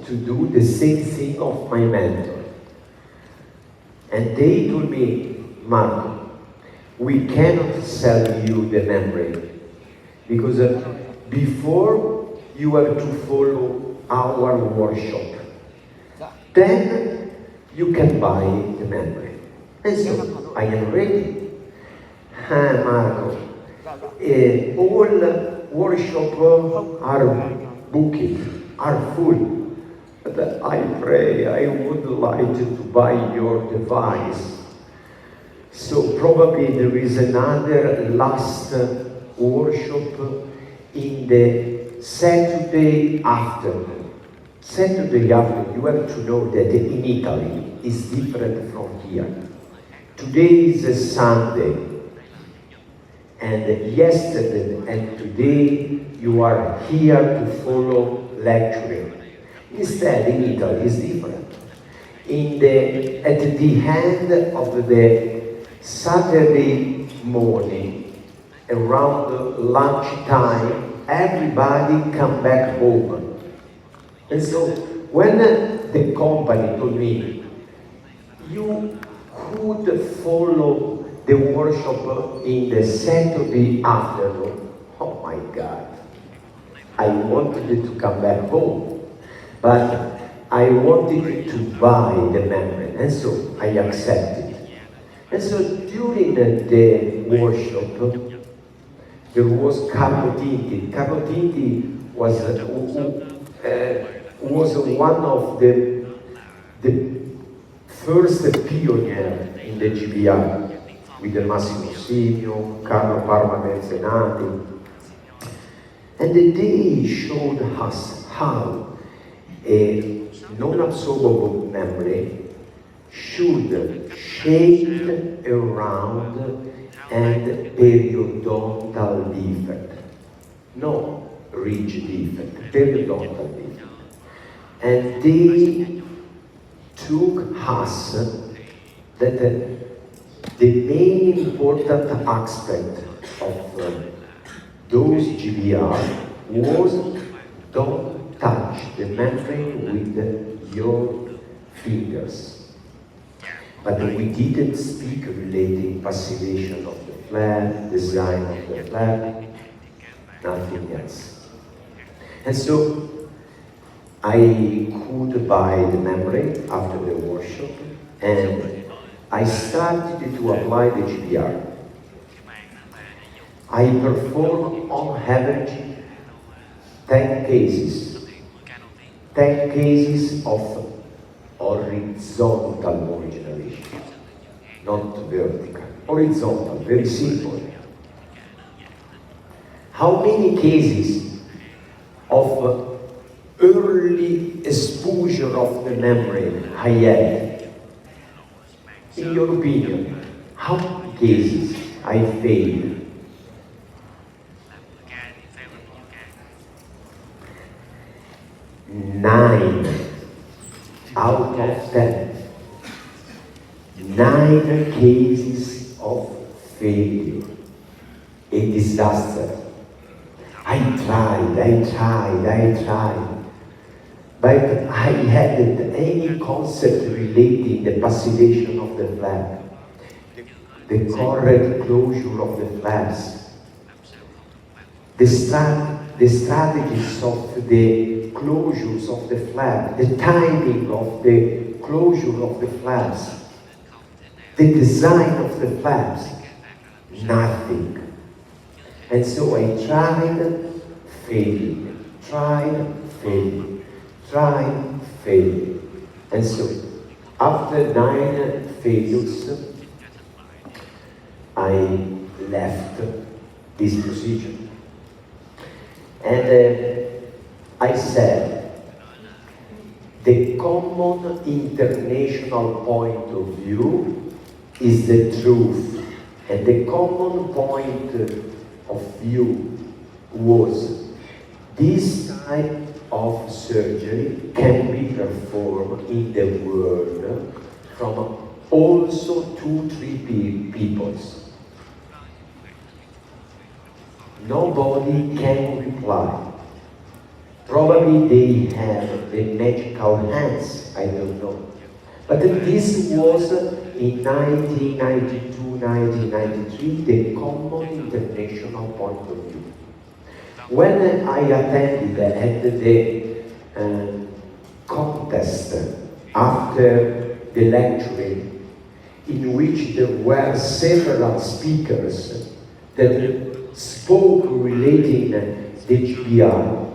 to do the same thing of my mentor. And they told me, Marco, we cannot sell you the membrane because before you have to follow our workshop. Then you can buy the membrane. And so I am ready. Marco, all workshops are booked, are full. But I pray, I would like to buy your device. So probably there is another last workshop in the Saturday afternoon. Saturday afternoon, you have to know that in Italy is different from here. Today is a Sunday, and yesterday and today you are here to follow lecturing. Instead, in Italy, it's different. At the end of the Saturday morning, around lunchtime, everybody come back home. And so, when the company told me, you could follow the workshop in the Saturday afternoon, oh my God, I wanted to come back home. But I wanted to buy the membrane, and so I accepted. And so during the workshop, there was Carlo Tinti. Carlo Tinti was one of the first pioneer in the GBR, with the Massimo Simio, Carlo Parma Merzenati. And they showed us how a non-absorbable membrane should shape around and periodontal defect, no ridge defect, periodontal defect. And they took us that the main important aspect of those GBR was don't touch the membrane with your fingers. But we didn't speak relating passivation of the flap, design of the flap, nothing else. And so I could buy the membrane after the workshop, and I started to apply the GBR. I performed on average 10 cases. 10 cases of horizontal regeneration, not vertical. Horizontal, very simple. How many cases of early exposure of the membrane I had? In your opinion, how many cases I failed? 9 out of 10. 9 cases of failure. A disaster. I tried. But I hadn't any concept relating the passivation of the flap, the correct closure of the flaps, the strategies of the closures of the flap, the timing of the closure of the flaps, the design of the flaps, nothing. And so I tried, failed. And so after 9 failures, I left this position. And I said, the common international point of view is the truth. And the common point of view was this type of surgery can be performed in the world from also 2-3 peoples. Nobody can reply. Probably they have the magical hands, I don't know. But this was in 1992, 1993, the common international point of view. When I attended at the contest after the lecturing, in which there were several speakers that spoke relating the GBR,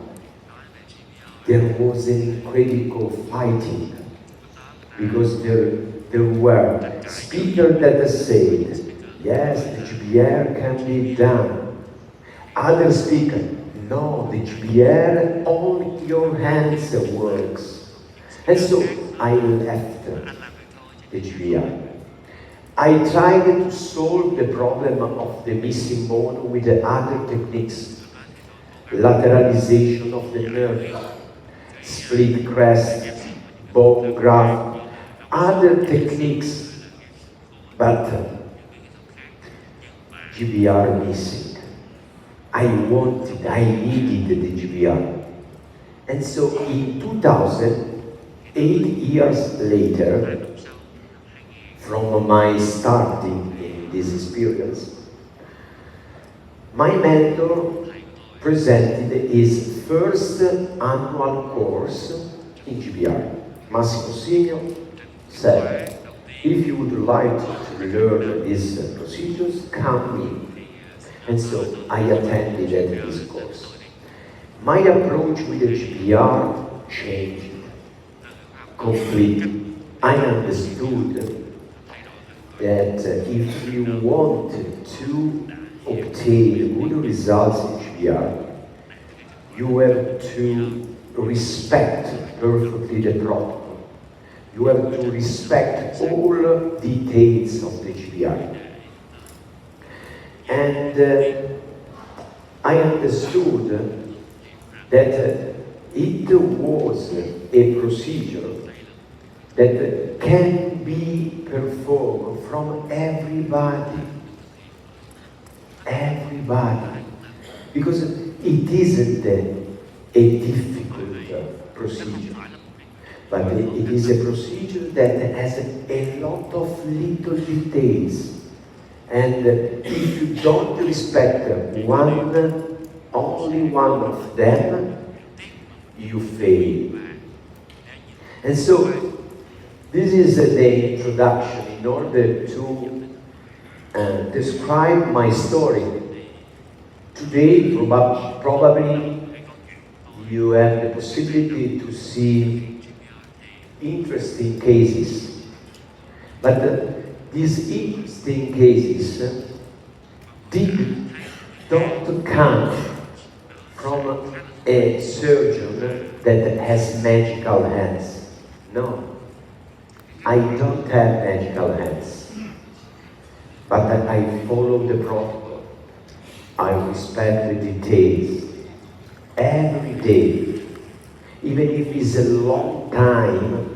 there was an incredible fighting, because there were speakers that said, yes, the GBR can be done. Other speakers, no, the GBR, only your hands works. And so I left the GBR. I tried to solve the problem of the missing bone with the other techniques. Lateralization of the nerve, split crest, bone graft, other techniques, but GBR missing. I needed the GBR. And so in 2000, 8 years later, from my starting in this experience, my mentor presented his first annual course in GBR. Massimo Signo said, if you would like to learn these procedures, come in. And so I attended this course. My approach with the GBR changed completely. I understood that if you want to obtain good results in GBR, you have to respect perfectly the protocol. You have to respect all details of the GBR. And I understood that it was a procedure that can be performed from everybody, because it isn't a difficult procedure, but it is a procedure that has a lot of little details, and if you don't respect only one of them, you fail. And so this is the introduction in order to describe my story. Today, probably you have the possibility to see interesting cases. But these interesting cases don't come from a surgeon that has magical hands. No. I don't have magical hands, but I follow the protocol. I respect the details every day, even if it's a long time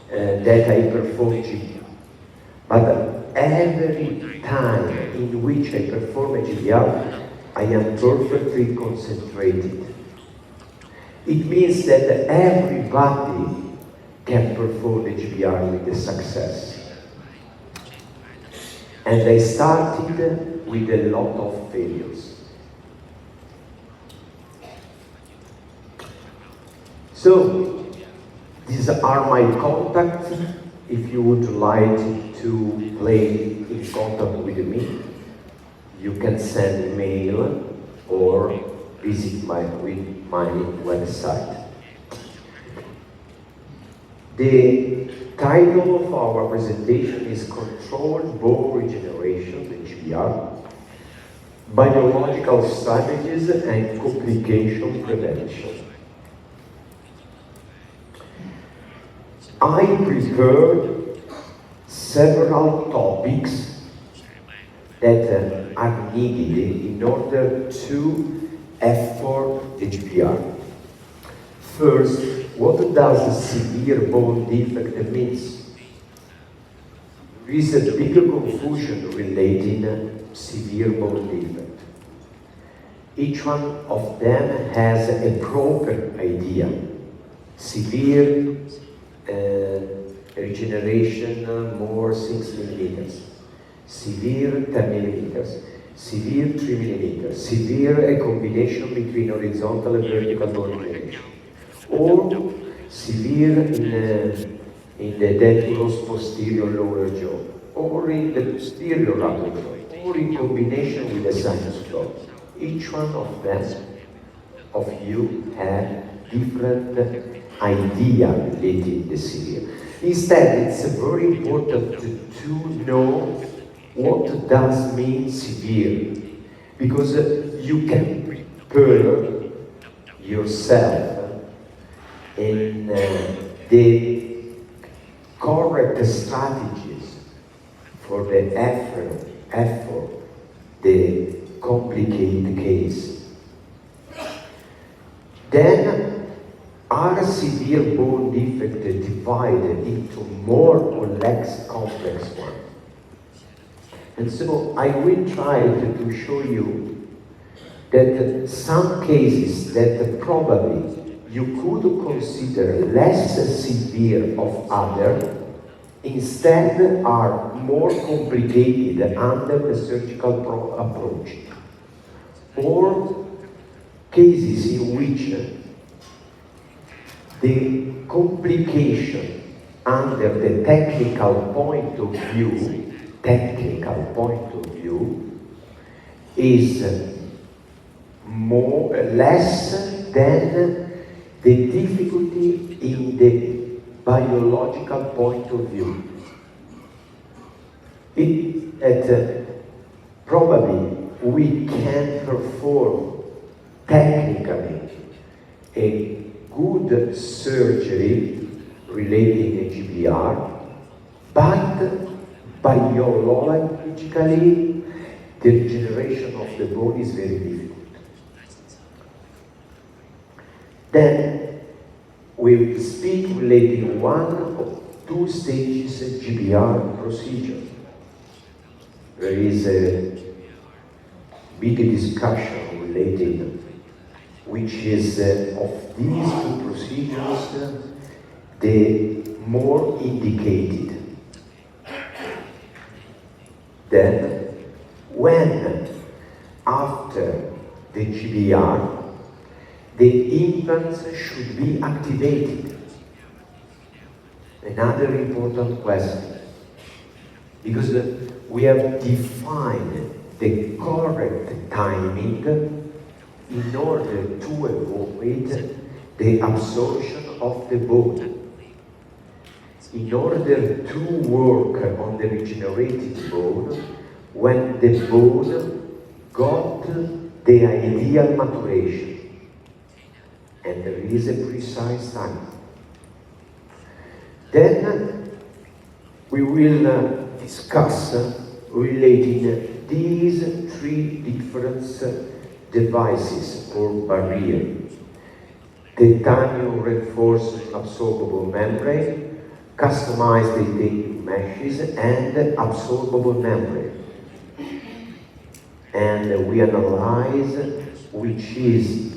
that I perform GBR. But every time in which I perform a GBR, I am perfectly concentrated. It means that everybody can perform the GBR with success. And I started with a lot of failures. So, these are my contacts. If you would like to play in contact with me, you can send email or visit my website. The title of our presentation is Controlled Bone Regeneration, the GBR, Biological Strategies and Complication Prevention. I prepared several topics that are needed in order to effort the GBR. First, what does severe bone defect mean? There is a big confusion relating severe bone defect. Each one of them has a proper idea. Severe regeneration, more 6 millimeters. Severe 10 millimeters. Severe 3 millimeters. Severe a combination between horizontal and vertical bone regeneration. Or severe in the dentulous posterior lower jaw, or in the posterior upper jaw, or in combination with the sinus jaw. Each one of them, of you, have different idea related to the severe. Instead, it's very important to know what does mean severe, because you can prepare yourself in the correct strategies for the effort, the complicated case. Then, are severe bone defects divided into more or less complex ones? And so I will try to show you that some cases that probably you could consider less severe of others, instead are more complicated under the surgical approach. Or cases in which the complication under the technical point of view is less than the difficulty in the biological point of view. Probably we can perform technically a good surgery relating to GBR, but biologically the regeneration of the bone is very difficult. Then we will speak relating one of two stages GBR procedure. There is a big discussion related, which is of these two procedures, the more indicated. Then, when after the GBR, the implants should be activated. Another important question, because we have defined the correct timing in order to avoid the absorption of the bone. In order to work on the regenerated bone, when the bone got the ideal maturation, and there is a precise time. Then we will discuss relating these three different devices or barrier: titanium reinforced absorbable membrane, customized titanium meshes, and absorbable membrane. And we analyze which is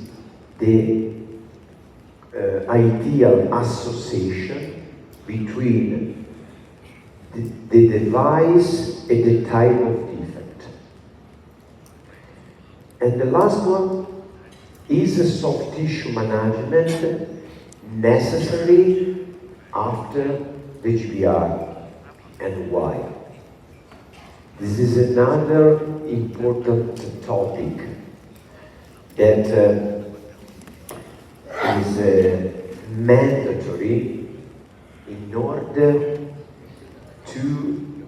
the ideal association between the device and the type of defect. And the last one is a soft tissue management necessary after the GBR, and why. This is another important topic that is mandatory in order to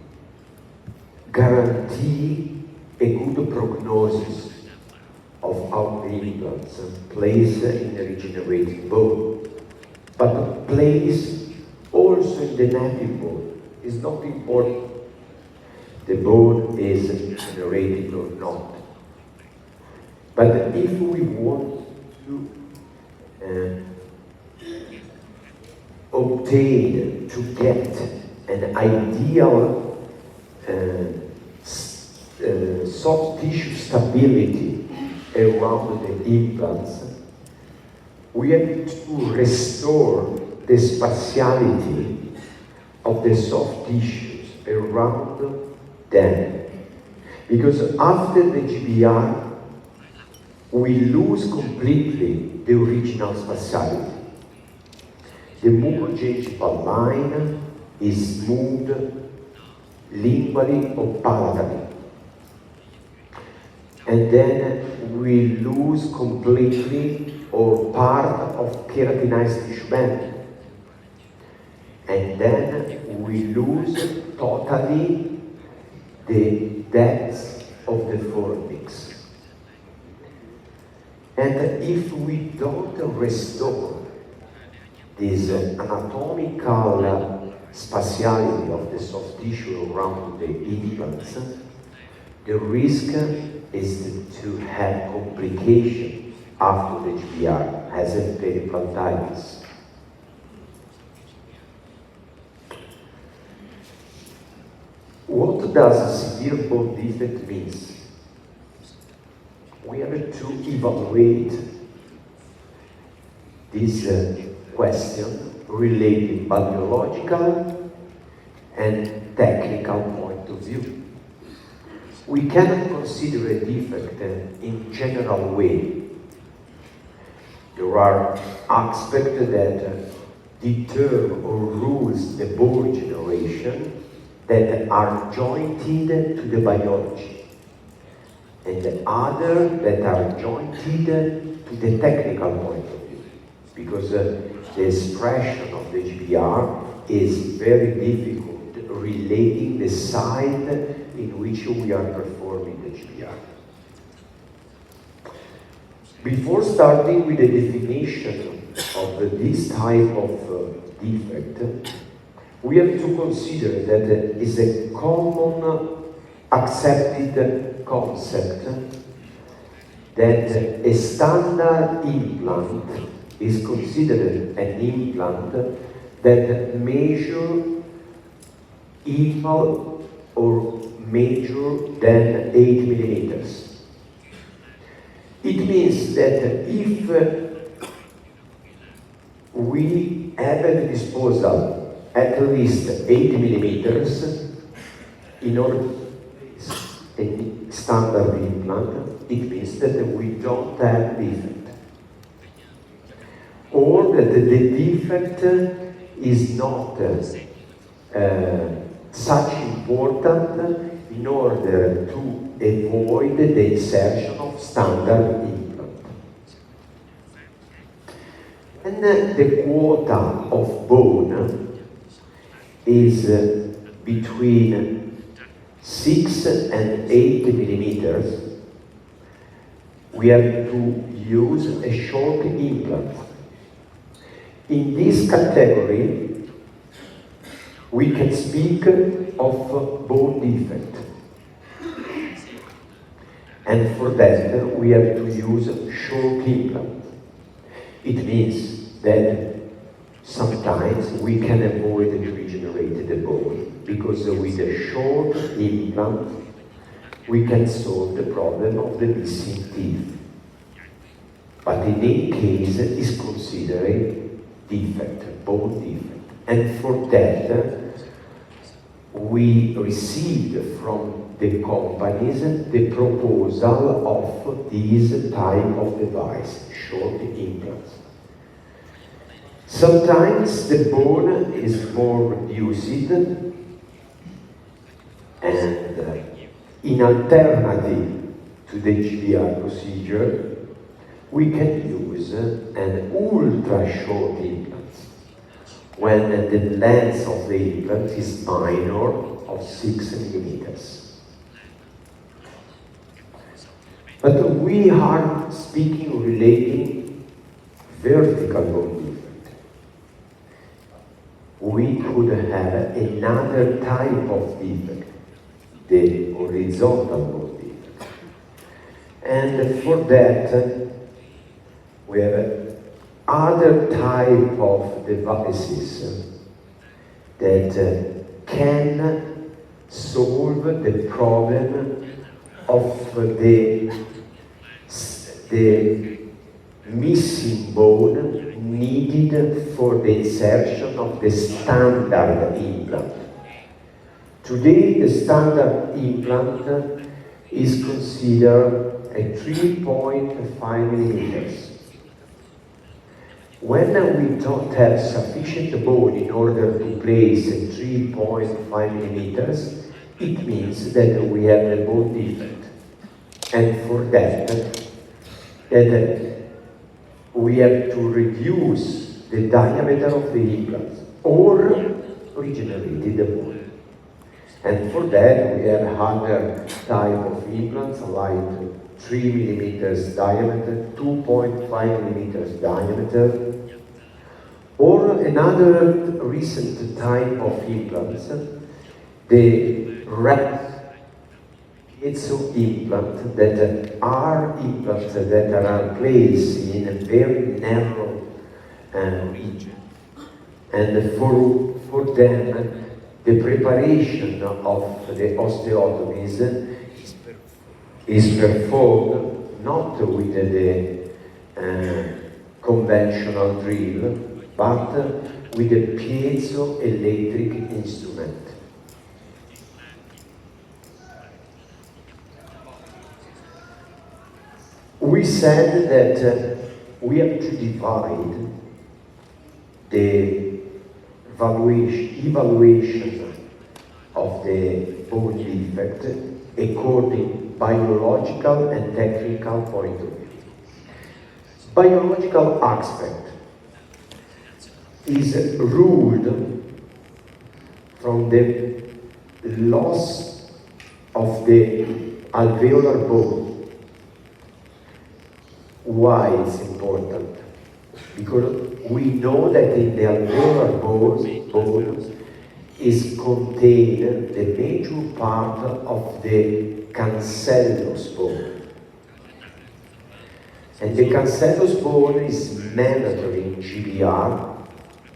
guarantee a good prognosis of how the implants place in the regenerated bone, but place also in the native bone is not important. The bone is regenerated or not. But if we want to obtain, to get an ideal soft tissue stability around the implants, we have to restore the spatiality of the soft tissues around them. Because after the GBR, we lose completely the original spatiality. The mucogingival line is moved lingually or palatally. And then we lose completely or part of keratinized tissue band. And then we lose totally the depth of the fornix. And if we don't restore this anatomical spatiality of the soft tissue around the implants, the risk is to have complications after the GBR, as in periplantitis. What does severe bone defect mean? We have to evaluate this question related biological and technical point of view. We cannot consider a defect in general way. There are aspects that determine or rules the bone generation that are jointed to the biology, and the other that are jointed to the technical point of view, because the expression of the GBR is very difficult relating the site in which we are performing the GBR. Before starting with the definition of this type of defect, we have to consider that it is a common accepted concept that a standard implant is considered an implant that measures equal or major than 8 millimeters. It means that if we have at disposal at least 8 millimeters in order to place a standard implant, it means that we don't have defect. Or that the defect is not such important in order to avoid the insertion of standard implant. And the quota of bone is between 6 and 8 millimeters. We have to use a short implant. In this category, we can speak of bone defect. And for that, we have to use short implant. It means that sometimes we can avoid to regenerate the bone, because with a short implant, we can solve the problem of the missing teeth. But in any case, it's considered defect, bone defect. And for that, we received from the companies the proposal of this type of device, short implants. Sometimes the bone is more reduced, and in alternative to the GBR procedure, we can use an ultra short implant when the length of the implant is minor of 6 millimeters. But we are speaking relating vertical bone defect. We could have another type of defect, the horizontal bone defect. And for that, we have other type of devices that can solve the problem of the the missing bone needed for the insertion of the standard implant. Today, the standard implant is considered at 3.5 millimeters. When we don't have sufficient bone in order to place 3.5 millimeters, it means that we have a bone defect. And for that we have to reduce the diameter of the implant or regenerate the bone. And for that we have other type of implants like 3 millimeters diameter, 2.5 millimeters diameter, or another recent type of implants, the red piezo implant, that are implants that are placed in a very narrow region. And for them, the preparation of the osteotomies is performed not with the conventional drill, but with a piezoelectric instrument. We said that we have to divide the evaluation of the bone defect according biological and technical point of view. Biological aspect is ruled from the loss of the alveolar bone. Why it's important? Because we know that in the alveolar bone is contained the major part of the cancellous bone. And the cancellous bone is mandatory in GBR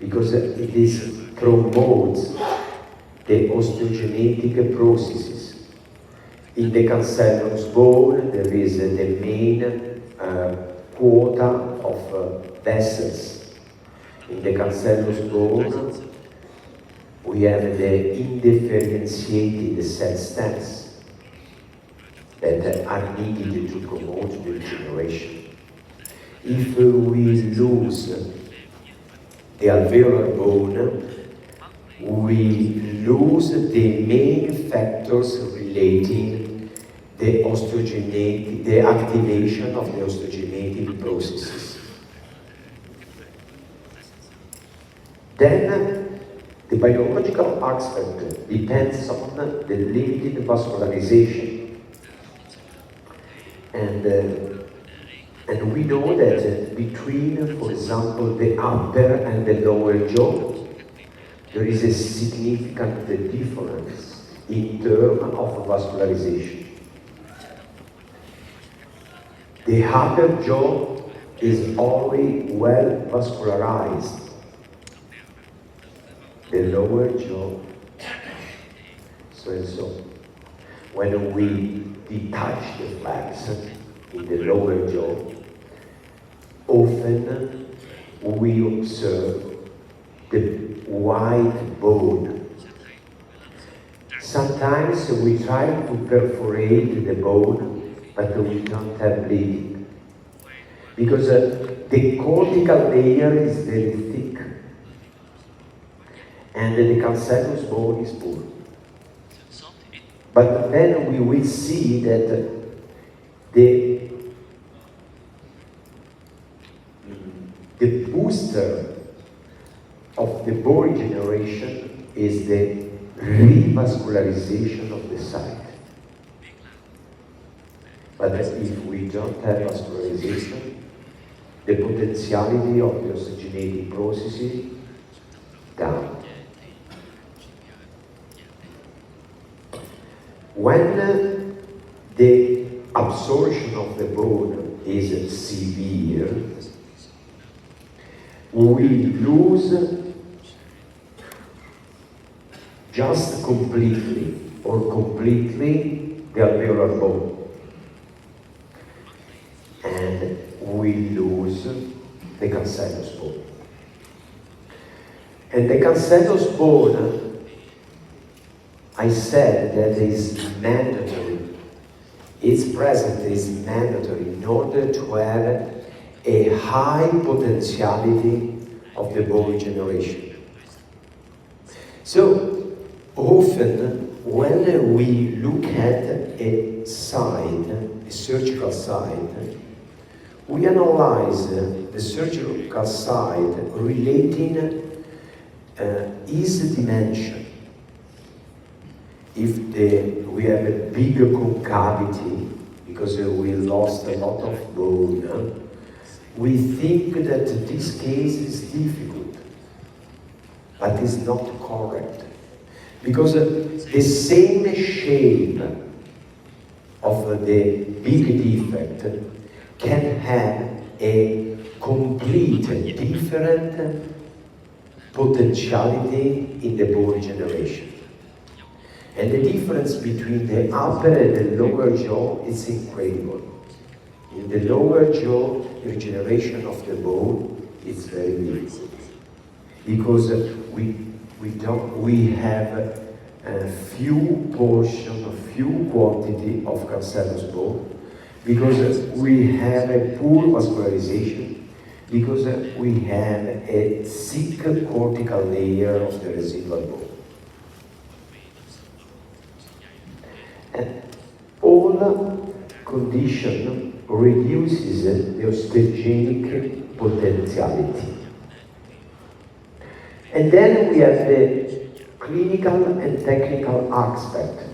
because it promotes the osteogenetic processes. In the cancellous bone there is the main quota of vessels. In the cancellous bone we have the indifferentiated cell stems that are needed to promote the regeneration. If we lose the alveolar bone, we lose the main factors relating the activation of the osteogenetic processes. Then the biological aspect depends on the limited vascularization. And we know that between, for example, the upper and the lower jaw, there is a significant difference in terms of vascularization. The upper jaw is always well vascularized. The lower jaw, so and so. When we detach the flaps in the lower jaw, often we observe the white bone. Sometimes we try to perforate the bone, but we don't have bleeding. Because the cortical layer is very thick, and the cancellous bone is poor. But then we will see that the booster of the bone regeneration is the revascularization of the site. But if we don't have vascularization, the potentiality of the osteogenetic processes down. When the absorption of the bone is severe, we lose just completely or completely the alveolar bone. And we lose the cancellous bone. And the cancellous bone, I said that is mandatory. Its presence is mandatory in order to have a high potentiality of the bone regeneration. So, often when we look at a site, a surgical site, we analyze the surgical site relating its dimension. If we have a big concavity, because we lost a lot of bone, we think that this case is difficult, but it's not correct. Because the same shape of the big defect can have a complete different potentiality in the bone regeneration. And the difference between the upper and the lower jaw is incredible. In the lower jaw, the regeneration of the bone is very difficult. Because we have a few portion, a few quantity of cancellous bone, because we have a poor vascularization, because we have a thick cortical layer of the residual bone. And all condition reduces the osteogenic potentiality. And then we have the clinical and technical aspect.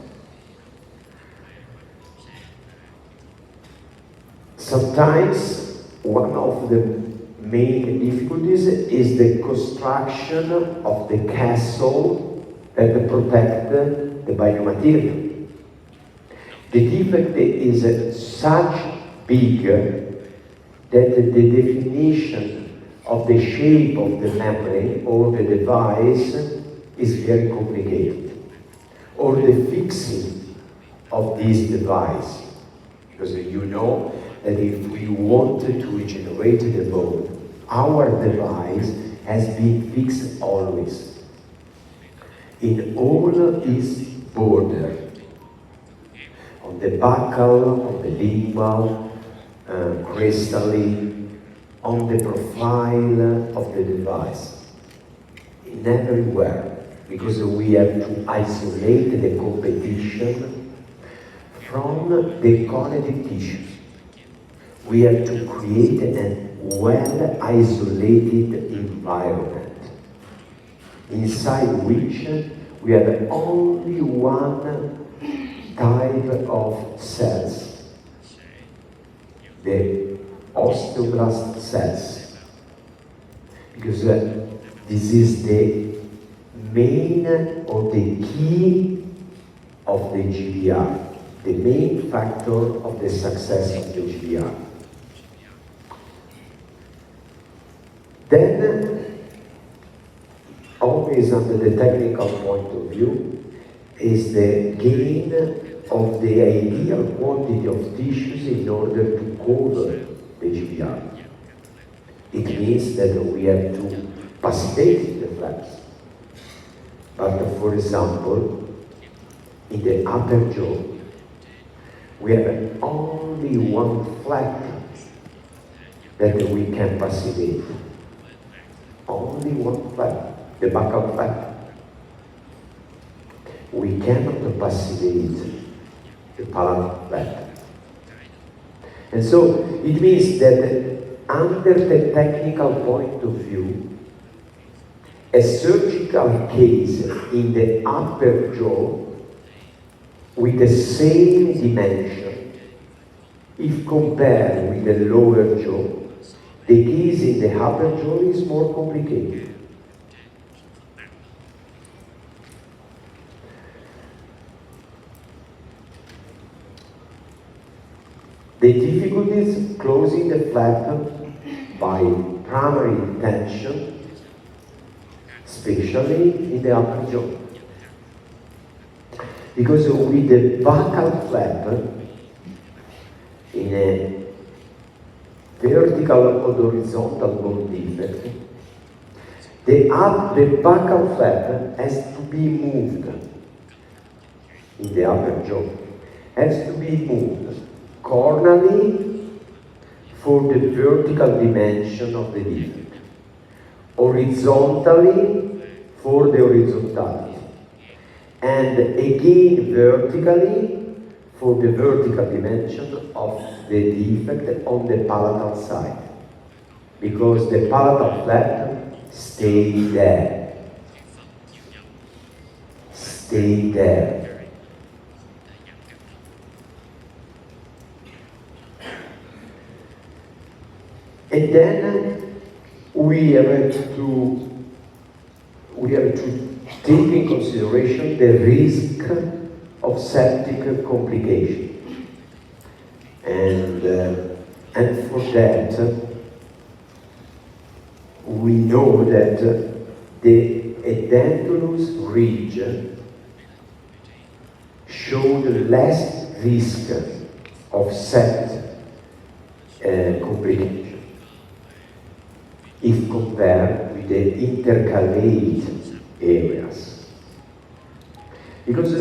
Sometimes one of the main difficulties is the construction of the castle that protect the biomaterial. The defect is such big that the definition of the shape of the membrane or the device is very complicated. Or the fixing of this device. Because you know that if we wanted to regenerate the bone, our device has been fixed always in all its border, on the buccal, on the lingual, crystally, on the profile of the device, in everywhere, because we have to isolate the competition from the connective tissues. We have to create a well-isolated environment, inside which we have only one type of cells, the osteoblast cells, because this is the main or the key of the GBR, the main factor of the success of the GBR. Then, always under the technical point of view, is the gain of the ideal quantity of tissues in order to cover the GBR. It means that we have to passivate the flaps. But for example, in the upper jaw, we have only one flap that we can passivate. Only one flap, the buccal flap. We cannot passivate the palatal flap. And so it means that under the technical point of view, a surgical case in the upper jaw with the same dimension, if compared with the lower jaw, the case in the upper jaw is more complicated. The difficulties closing the flap by primary tension, especially in the upper jaw. Because with the buccal flap, in a vertical or horizontal bone defect, the buccal flap has to be moved in the upper jaw, has to be moved cornally for the vertical dimension of the defect, horizontally for the horizontality, and again vertically for the vertical dimension of the defect on the palatal side, because the palatal flap stays there. Stay there. And then we have to take in consideration the risk of septic complication. And for that, we know that the edentulous ridge showed less risk of septic complication if compared with the intercalate areas. Because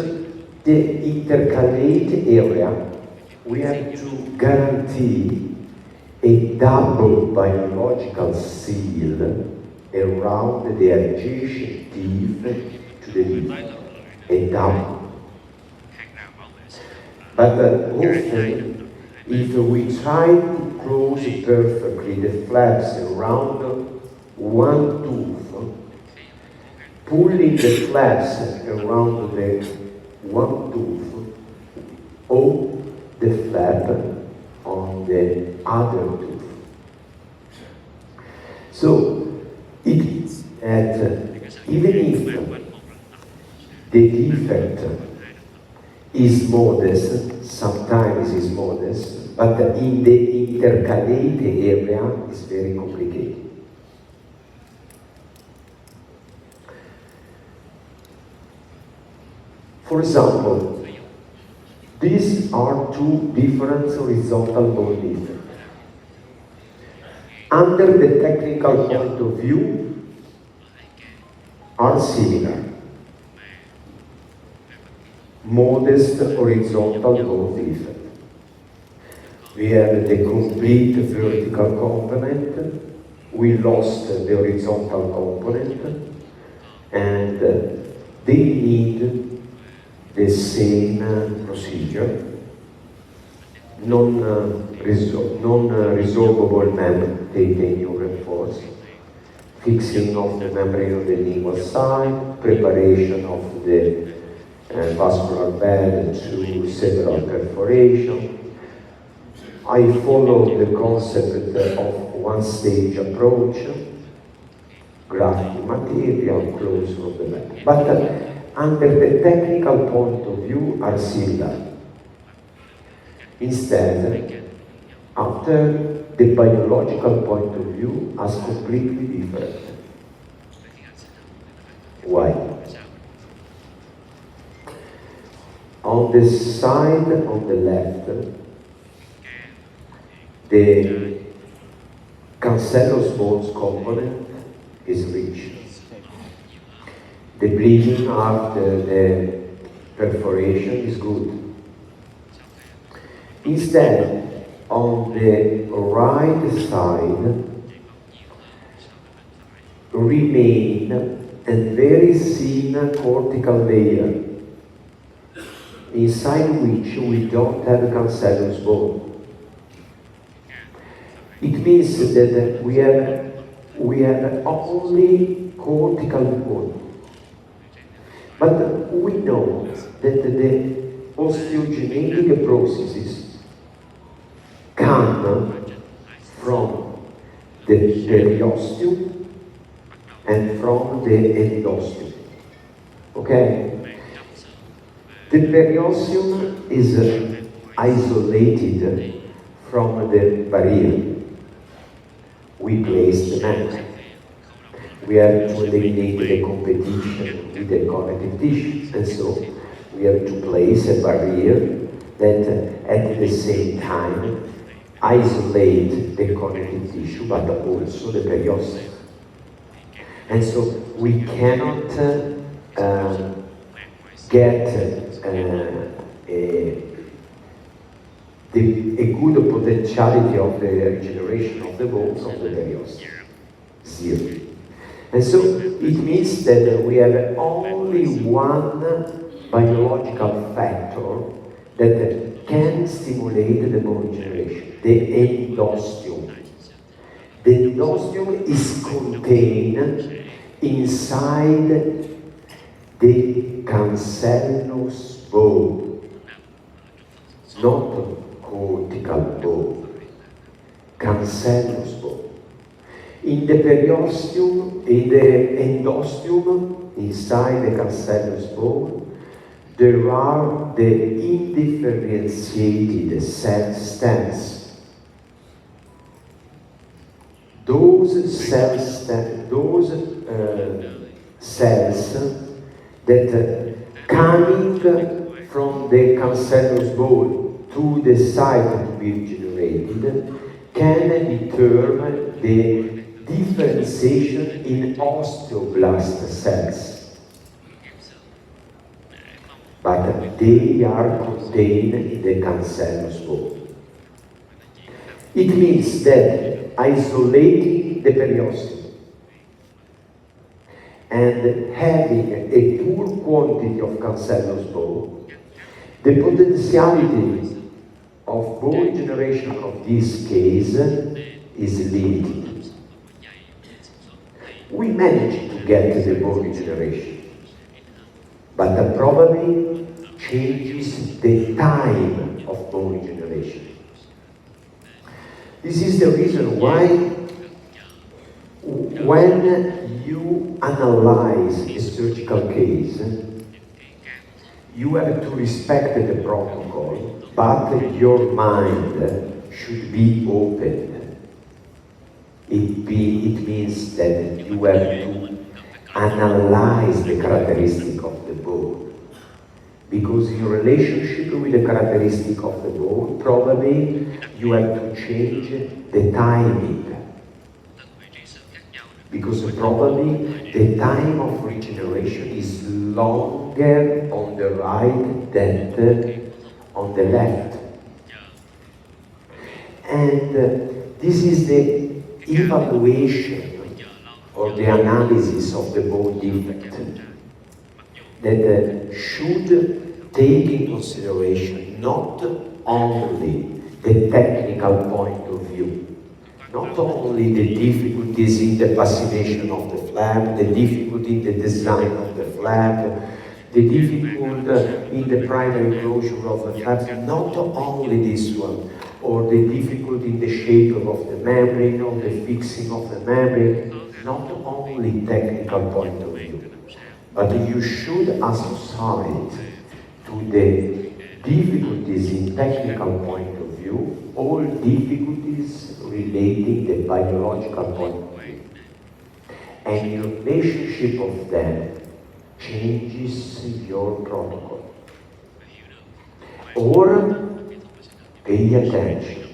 the intercalate area, we have to guarantee a double biological seal around the adjacent teeth to the teeth. A double. But often, if we try to close perfectly the flaps around one tooth, pulling the flaps around the one tooth, or the flap on the other tooth. So it is that even if the defect is modest, sometimes is modest, but in the intercalate area is very complicated. For example, these are two different horizontal bone defects. Under the technical point of view, are similar. Modest horizontal bone defect. We have the complete vertical component, we lost the horizontal component, and they need the same procedure, non-resorbable titanium reinforced, fixing of the membrane of the lingual side, preparation of the vascular bed to several perforation. I follow the concept of one-stage approach, grafting material, closure of the bed. But under the technical point of view are similar. Instead, after the biological point of view are completely different. Why? On the side on the left, the cancellous bones component is rich. The bleeding after the perforation is good. Instead, on the right side, remain a very thin cortical layer, inside which we don't have a cancellous bone. It means that we have only cortical bone. But we know that the osteogenetic processes come from the periosteum and from the endosteum. Okay? The periosteum is isolated from the barrier. We place the mat. We have to eliminate the competition with the connective tissue, and so we have to place a barrier that at the same time isolate the connective tissue, but also the periosteum. And so we cannot get a good potentiality of the regeneration of the bone from the periosteum. Zero. And so it means that we have only one biological factor that can stimulate the bone regeneration, the endosteum. The endosteum is contained inside the cancellous bone, not cortical bone, cancellous bone. In the periosteum, in the endosteum, inside the cancellous bone, there are the indifferentiated cell stems. Those cells that coming from the cancellous bone to the site to be regenerated can determine the differentiation in osteoblast cells. But they are contained in the cancellous bone. It means that isolating the periosteum and having a poor quantity of cancellous bone, the potentiality of bone regeneration of this case is limited. We managed to get the bone regeneration, but that probably changes the time of bone regeneration. This is the reason why when you analyze a surgical case, you have to respect the protocol, but your mind should be open. It means that you have to analyze the characteristic of the bone. Because in relationship with the characteristic of the bone, probably you have to change the timing. Because probably the time of regeneration is longer on the right than on the left. And this is the evaluation or the analysis of the bone defect that should take in consideration not only the technical point of view, not only the difficulties in the passivation of the flap, the difficulty in the design of the flap, the difficulty in the primary closure of the flaps, not only this one, or the difficulty in the shape of the membrane, or the fixing of the membrane, not only technical point of view, but you should associate to the difficulties in technical point of view all difficulties relating the biological point of view. And the relationship of them changes your protocol. Or pay attention,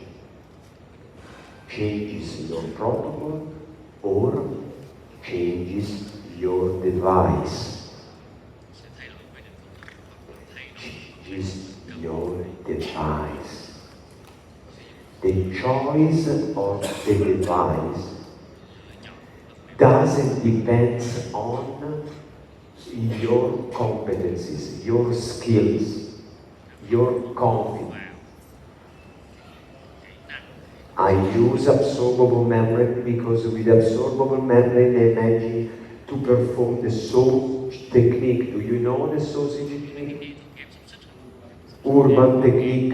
changes your protocol or changes your device. Changes your device. The choice of the device doesn't depend on your competencies, your skills, your confidence. I use absorbable membrane because with absorbable membrane I imagine to perform the sausage technique. Do you know the sausage technique? Urban technique.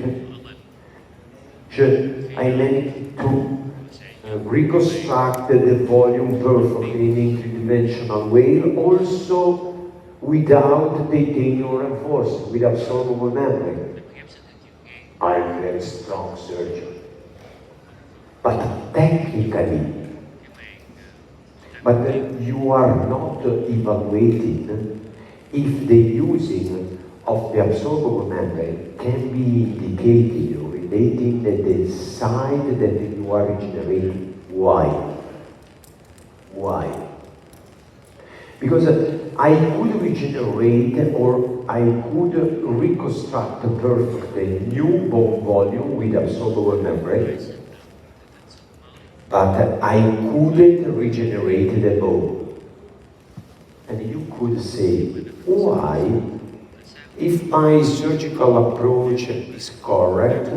I managed to reconstruct the volume perfectly in a three-dimensional way, also without titanium reinforcement, with absorbable membrane. I'm a very strong surgeon. But technically, you are not evaluating if the using of the absorbable membrane can be indicated or calculating the side that you are regenerating. Why? Why? Because I could regenerate or I could reconstruct perfectly new bone volume with absorbable membranes, but I couldn't regenerate the bone. And you could say, why? If my surgical approach is correct,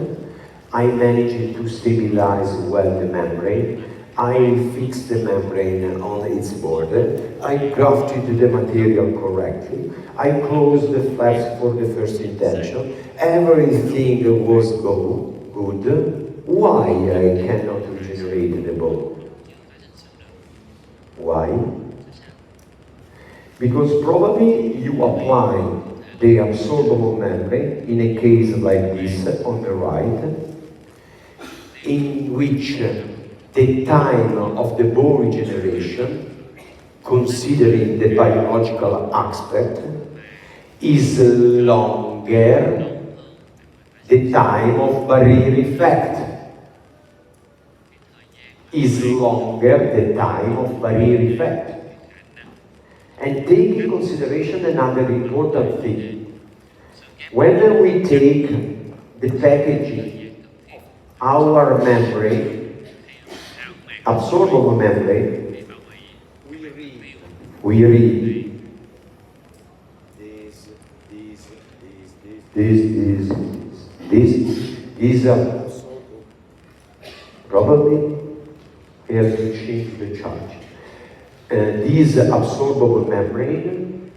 I managed to stabilize well the membrane, I fixed the membrane on its border, I grafted the material correctly, I closed the flaps for the first intention, everything was good. Why I cannot regenerate the bone? Why? Because probably you apply the absorbable membrane in a case like this on the right, in which the time of the bone regeneration, considering the biological aspect, is longer the time of barrier effect. Is longer the time of barrier effect. And take in consideration another important thing. When we take the packaging, our membrane, absorbable membrane, we read this probably we have to change the charge. This absorbable membrane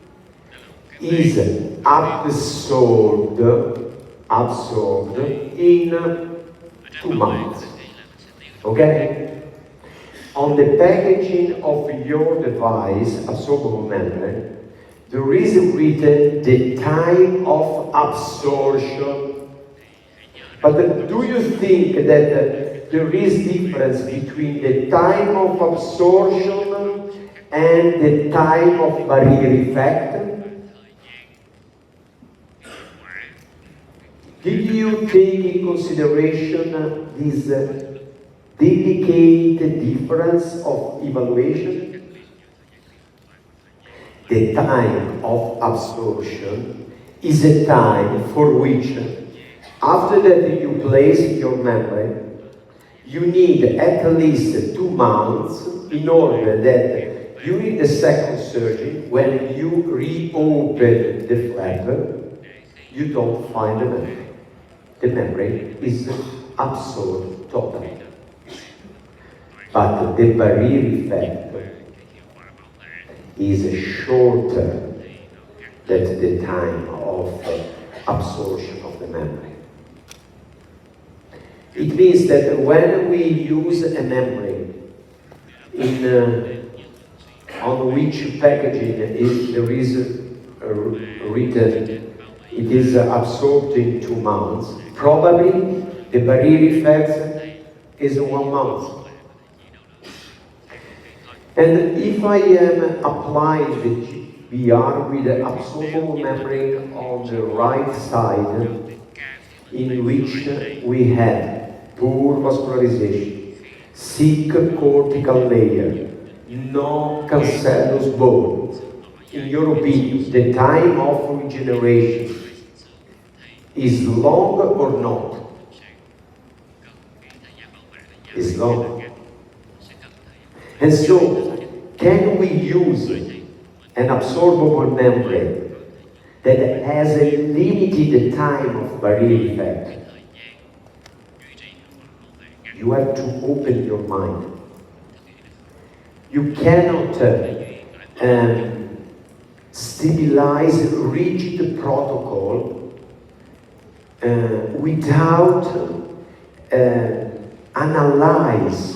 is absorbed in 2 months. Okay? On the packaging of your device, absorbable membrane, there is written the time of absorption. But do you think that there is difference between the time of absorption and the time of barrier effect? Did you take in consideration this delicate difference of evaluation? The time of absorption is a time for which, after that you place your membrane, you need at least 2 months in order that during the second surgery, when you reopen the flap, you don't find the membrane. The membrane is absorbed totally. But the barrier effect is shorter than the time of absorption of the membrane. It means that when we use a membrane on which packaging there is written it is absorbed in 2 months, probably the barrier effect is 1 month. And if I am applying the GBR with the absorbable membrane on the right side, in which we have poor vascularization, thick cortical layer, no cancellous bone, in your opinion, the time of regeneration is long or not? Is long. And so, can we use an absorbable membrane that has a limited time of barrier effect? You have to open your mind. You cannot stabilize rigid protocol without analyze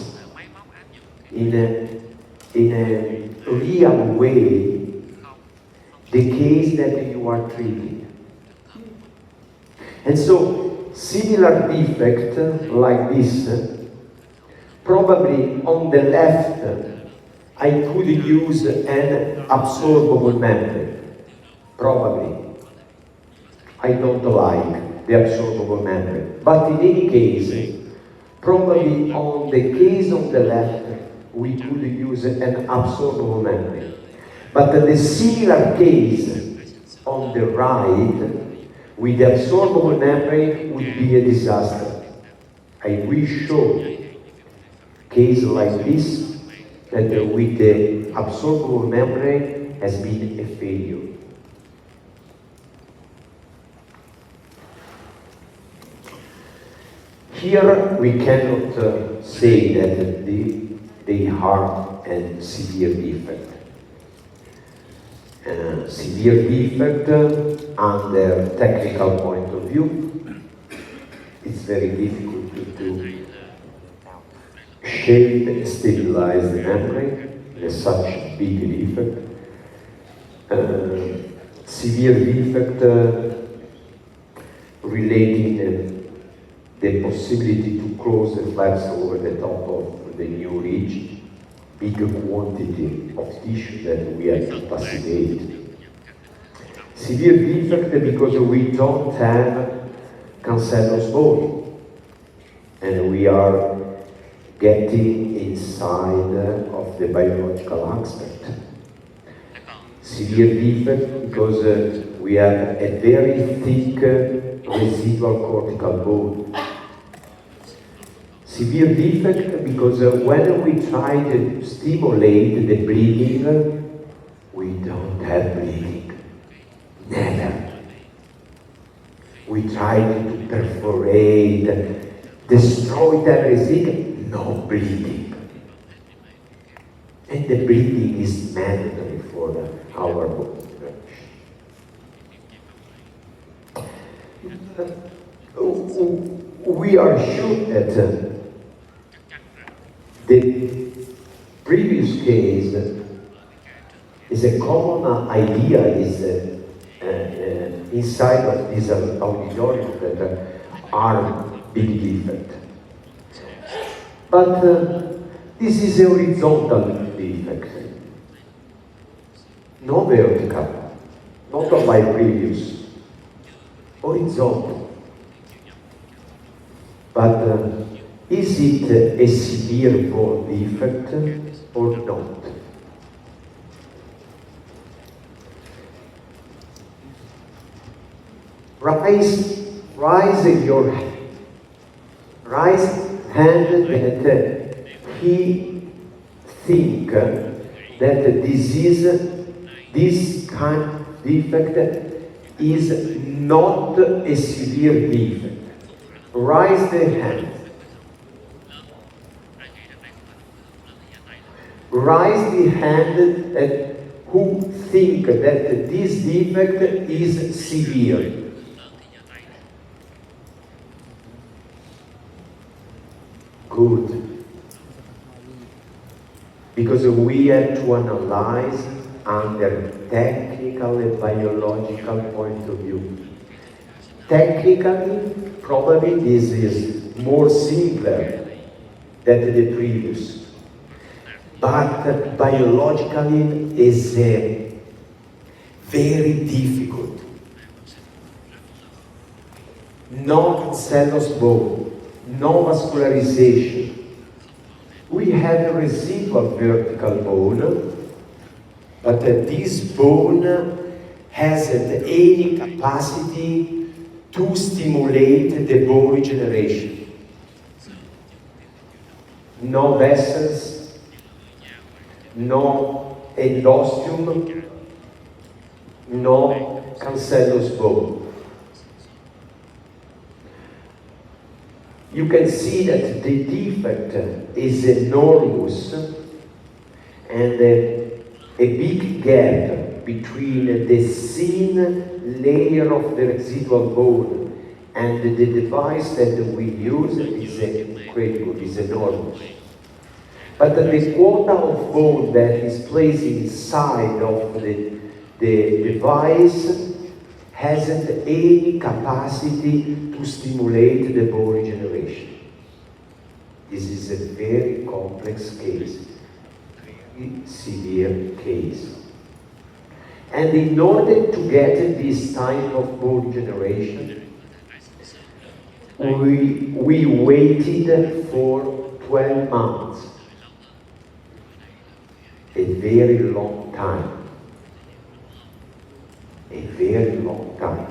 in a real way the case that you are treating. And so, similar defect like this, probably on the left, I could use an absorbable membrane. Probably. I don't like the absorbable membrane. But in any case, probably on the case on the left, we could use an absorbable membrane. But the similar case on the right, with the absorbable membrane, would be a disaster. I will show case like this, that with the absorbable membrane has been a failure. Here we cannot say that they are a severe defect. Severe defect under technical point of view, it's very difficult to shape and stabilize the membrane in such big defect. Severe defect relating the possibility to close the flaps over the top of the new ridge, big quantity of tissue that we have to passivate. Severe defect because we don't have cancellous bone, and we are getting inside of the biological aspect. Severe defect because we have a very thick residual cortical bone. Severe defect because when we try to stimulate the bleeding, we don't have bleeding. Never. We try to perforate, destroy the residual, no bleeding. And the bleeding is mandatory for our bone. We are sure that the previous case is a common idea inside of this auditorium that are big defect. But this is a horizontal defect, no vertical, not of my previous, horizontal. But is it a severe bone defect or not? Raise your right hand that he think that this kind of defect is not a severe defect. Raise the hand. Raise the hand that who think that this defect is severe. Good. Because we have to analyze under technical and biological point of view. Technically, probably this is more simpler than the previous. But biologically is very difficult. No cancellous bone, no vascularization. We have a residual vertical bone, but this bone hasn't any capacity to stimulate the bone regeneration. No vessels, no endosteum, no cancellous bone. You can see that the defect is enormous and a big gap between the thin layer of the residual bone and the device that we use is incredible, is enormous. But the quota of bone that is placed inside of the device hasn't any capacity to stimulate the bone regeneration. This is a very complex case, very severe case. And in order to get this type of bone regeneration, we waited for 12 months, a very long time, a very long time.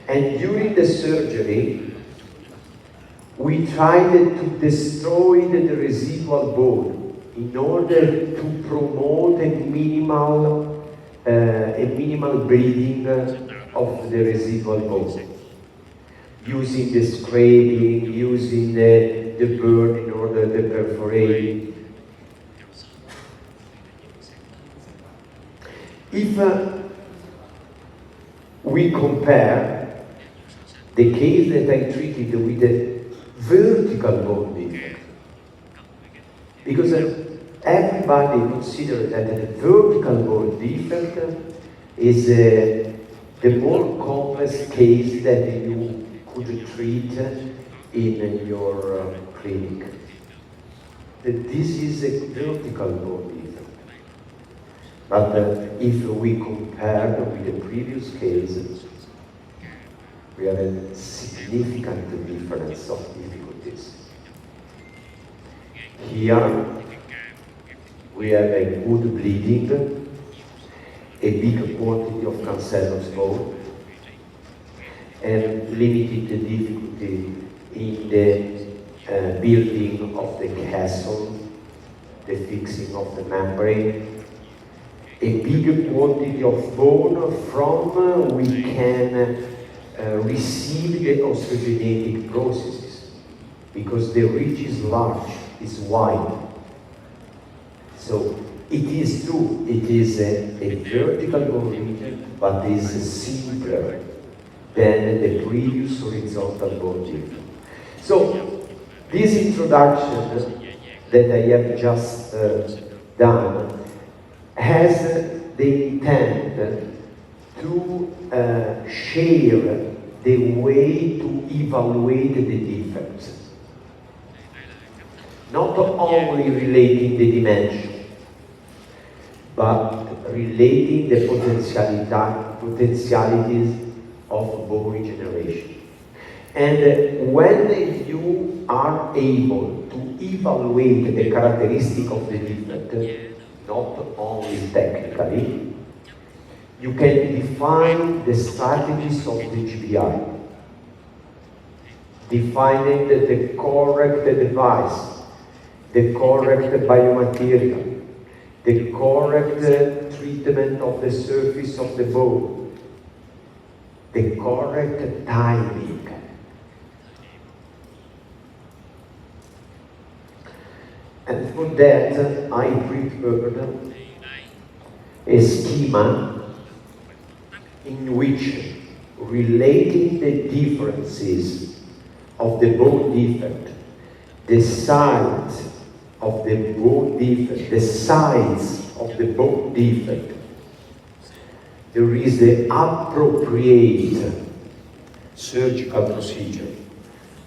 And during the surgery, we tried to destroy the residual bone in order to promote a minimal bleeding of the residual bone, using the scraping, using the burn in order to perforate. If we compare the case that I treated with the vertical bone defect, because everybody considers that the vertical bone defect is the more complex case that you could treat in your clinic. This is a vertical bone defect. But if we compare with the previous cases, we have a significant difference of difficulties. Here, we have a good bleeding, a big quantity of cancellous bone, and limited difficulty in the building of the castle, the fixing of the membrane, a big quantity of bone from we can receive the osteogenetic processes, because the ridge is large, is wide. So it is true, it is a vertical bone region, but is simpler than the previous horizontal bone region. So this introduction that I have just done has the intent to share the way to evaluate the defects, not only relating the dimension, but relating the potentialities of bone regeneration. And when you are able to evaluate the characteristic of the defect, not only technically, you can define the strategies of the GBR, defining the correct device, the correct biomaterial, the correct treatment of the surface of the bone, the correct timing. And for that, I prepared a schema in which relating the differences of the bone defect, the size of the bone defect, the size of the bone defect, there is the appropriate surgical procedure,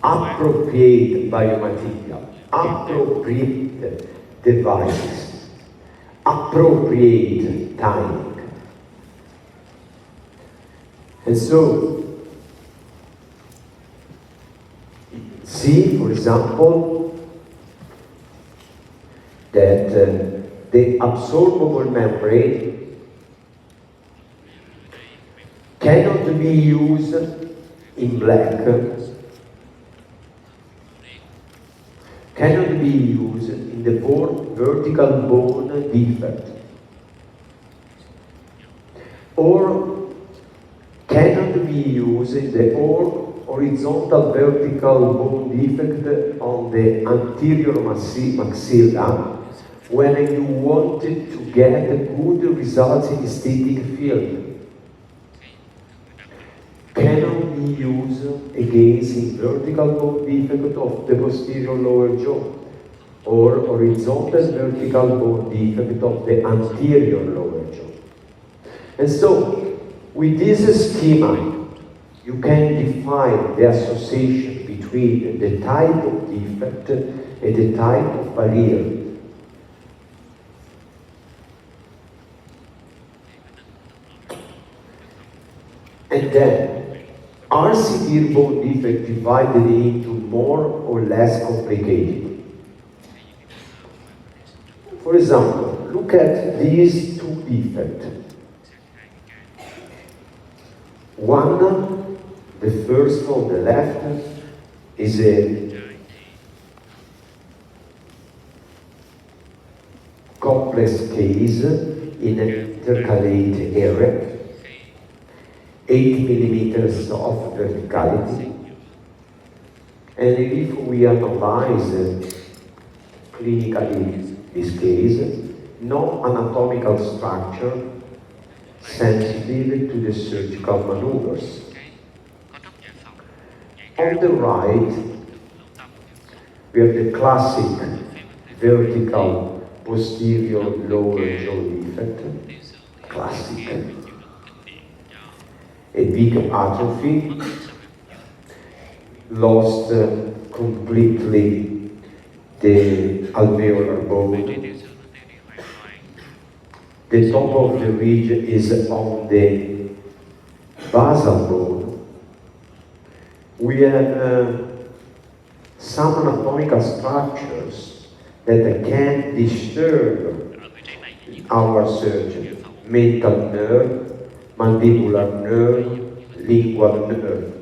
appropriate biomaterial, appropriate devices, appropriate timing. And so, see, for example, that the absorbable membrane cannot be used in black, cannot be used in the vertical bone defect, or cannot be used in the horizontal vertical bone defect on the anterior maxilla when you wanted to get good results in aesthetic field. Cannot be used against in vertical bone defect of the posterior lower jaw or horizontal vertical bone defect of the anterior lower jaw. And so, with this schema, you can define the association between the type of defect and the type of barrier. And then, are are severe bone defects divided into more or less complicated? For example, look at these two defects. One, the first on the left, is a complex case in an intercalate area, 8 millimeters of verticality. And if we analyze clinically this case, no anatomical structure sensitive to the surgical maneuvers. On the right, we have the classic vertical posterior lower jaw defect, classic. A big atrophy, lost completely the alveolar bone. The top of the ridge is on the basal bone. We have some anatomical structures that can disturb our surgeon. Mental nerve, mandibular nerve, lingual nerve.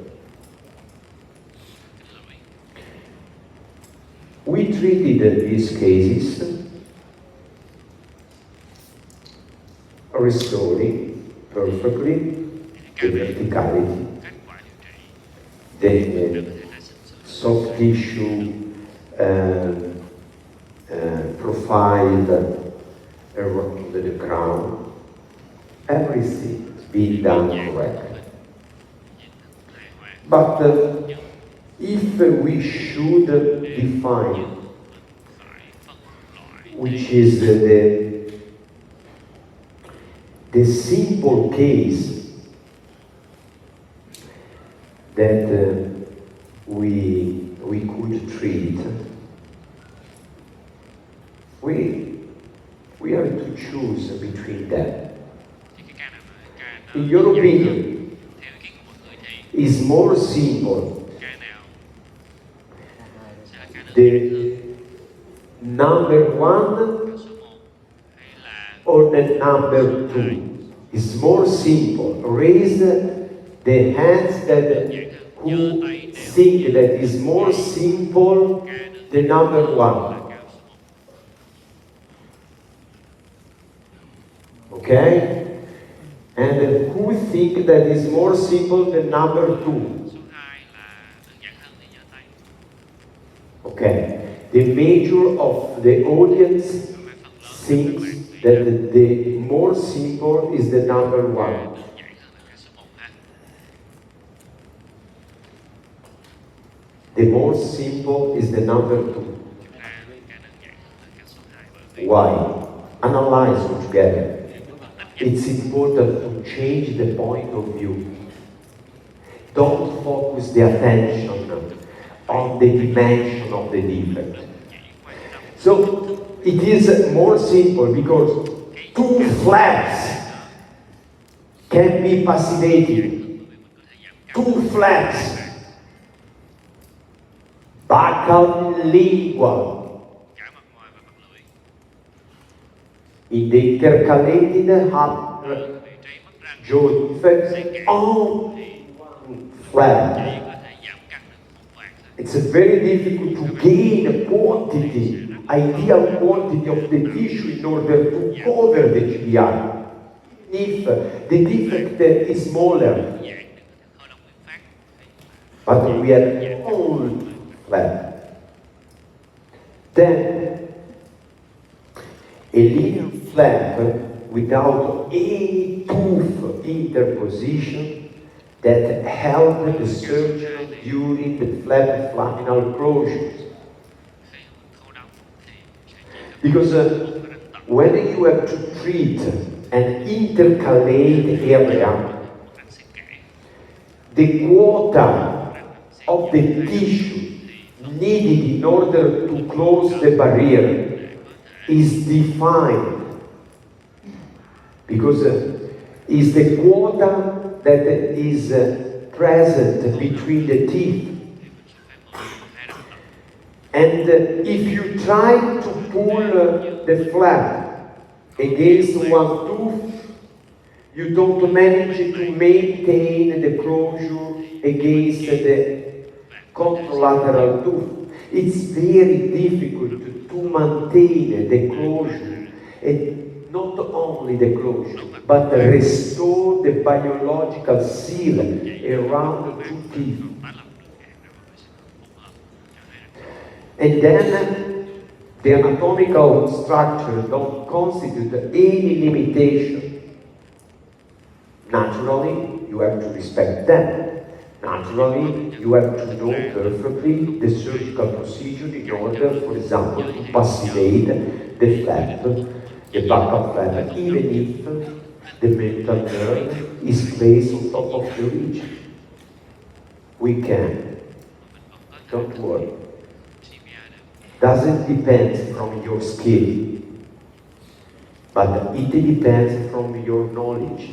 We treated these cases, restoring perfectly the verticality, the soft tissue profile around the crown, everything being done correctly. But if we should define which is the simple case that we could treat, we are to choose between them. In your opinion, is more simple the number one or the number two? Is more simple. Raise the hands that who think that is more simple the number one. Okay? And who think that is more simple the number two? Okay. The major of the audience thinks that the more simple is the number one. The more simple is the number two. Why? Analyze it together. It's important to change the point of view. Don't focus the attention on the dimension of the defect. So it is more simple because two flaps can be passivated. Two flaps, buccal and lingual, in the intercalated upper jaw defect on one flap. It's very difficult to gain a quantity, ideal quantity of the tissue in order to cover the GBR. If the defect is smaller, but we have all flap. Then a linear flap without any tooth interposition that help the surgeon during the flap flaminal closures. Because when you have to treat an intercalate area, the quota of the tissue needed in order to close the barrier is defined. Because is the quota that is present between the teeth. And if you try to pull the flap against one tooth, you don't manage to maintain the closure against the contralateral tooth. It's very difficult to maintain the closure, and not only the closure, but restore the biological seal around the two teeth. And then the anatomical structure don't constitute any limitation. Naturally, you have to respect them. Naturally, you have to know perfectly the surgical procedure in order, for example, to passivate the flap, the buccal flap, even if the mental nerve is placed on top of the ridge. We can. Don't worry. Doesn't depend from your skill, but it depends from your knowledge.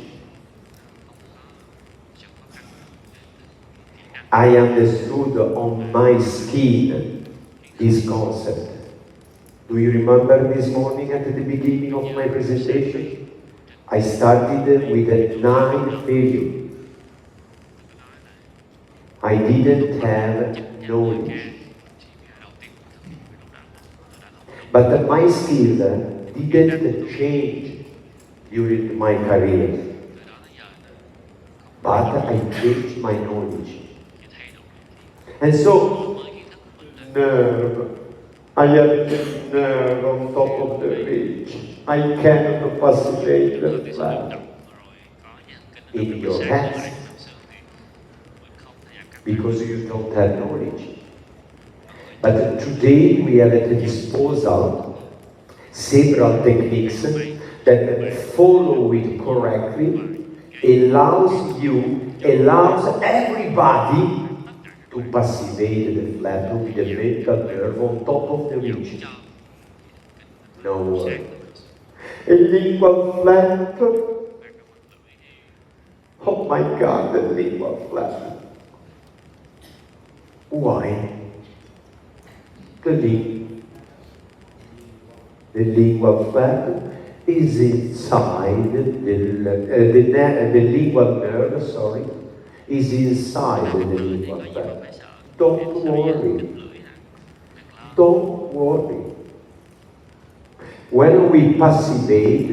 I understood on my skin this concept. Do you remember this morning at the beginning of my presentation? I started with a 9 failure. I didn't have knowledge. But my skill didn't change during my career. But I changed my knowledge. And so, nerve, I have the nerve on top of the ridge. I cannot passivate the flap in your hands because you don't have knowledge. But today we have at disposal several techniques that follow it correctly, allows everybody to passivate the flap with the medial nerve on top of the ridge. No worry. A lingual flap. Oh my God, the lingual flap. Why? The lingual flap is inside the lingual nerve, is inside the lingual flap. Don't worry. Don't worry. When we passivate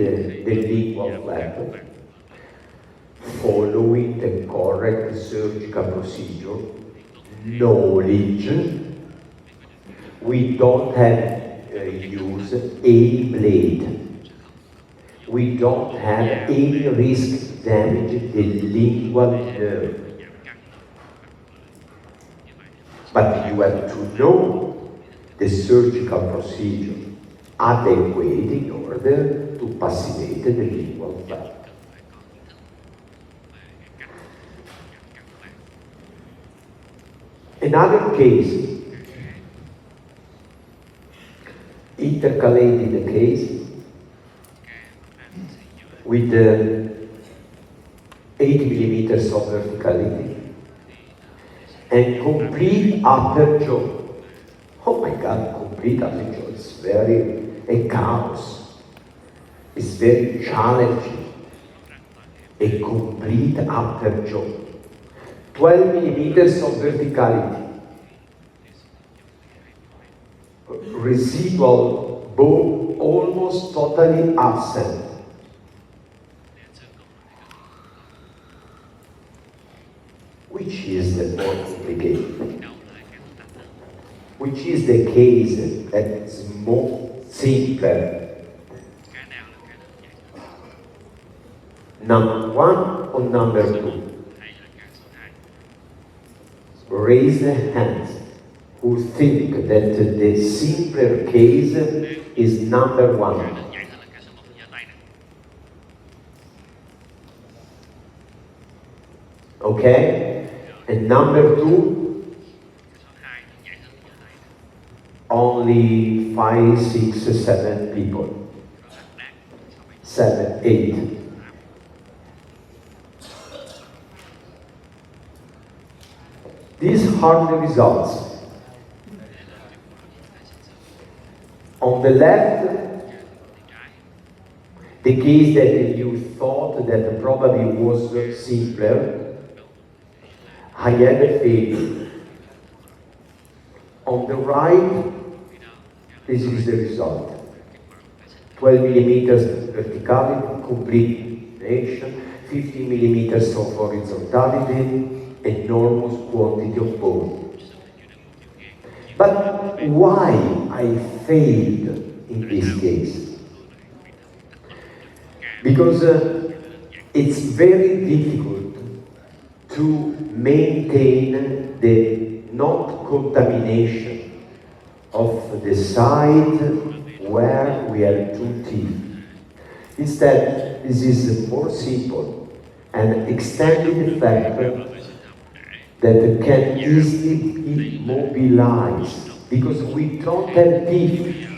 the lingual flap, following the correct surgical procedure, knowledge, we don't have use any blade. We don't have any risk damage the lingual nerve. But you have to know the surgical procedure adequate in order to passivate the lingual flap. Another case, intercalated case with 8 millimeters of verticality and complete upper jaw. Oh my God, complete upper jaw is very a chaos. It's very challenging. A complete upper jaw. 12 millimeters of verticality. Residual bone almost totally absent. Which is the more complicated? Which is the case that is more simpler? Number 1 or number 2? Raise the hands who think that the simpler case is number 1. Okay? And number 2, only 5, 6, 7 people. 7, 8. These are the results. On the left, the case that you thought that probably was simpler, I had a failure. On the right, this is the result. 12 millimeters verticality, complete nation, 50 millimeters of horizontality, enormous quantity of bone. But why I failed in this case? Because it's very difficult to maintain the non-contamination of the site where we have two teeth. Instead, this is more simple and extended factor that can easily be mobilized because we don't have teeth.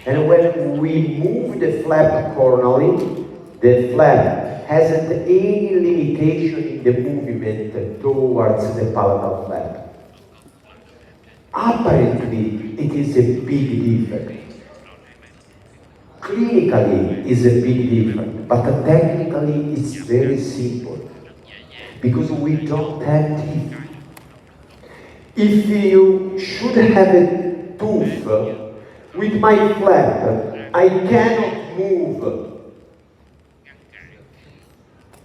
And when we move the flap coronally, the flap hasn't any limitation in the movement towards the palatal flap. Apparently, it is a big defect. Clinically, it's a big defect, but technically, it's very simple because we don't have teeth. If you should have a tooth with my flap, I cannot move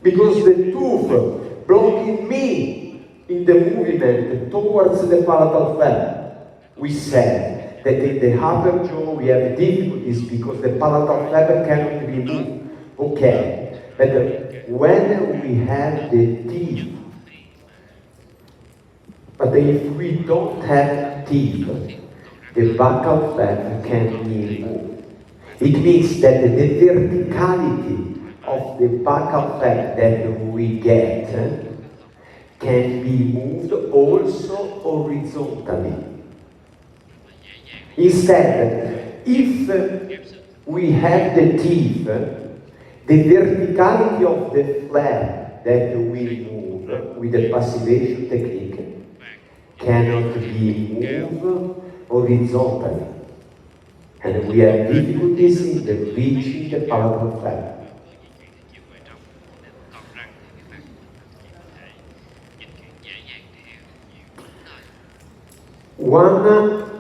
because the tooth blocking me in the movement towards the palatal flap. We said that in the upper jaw we have difficulties because the palatal flap cannot be moved. Okay, but when we have the teeth, but if we don't have teeth, the buccal flap can be moved. It means that the verticality of the buccal flap that we get can be moved also horizontally. Instead, if we have the teeth, the verticality of the flap that we move with the passivation technique cannot be moved horizontally. And we have difficulties in reaching the palatal flap.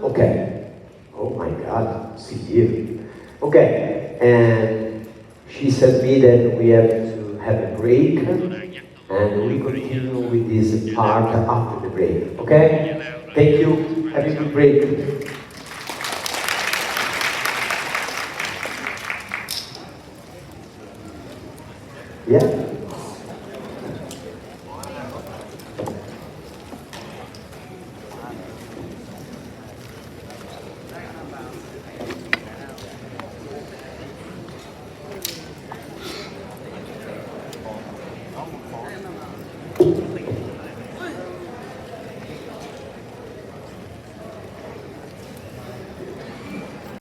Okay. Oh my God, see here. Okay, and she said me that we have to have a break, and we continue with this part after the break. Okay? Thank you. Have a good break. Yeah?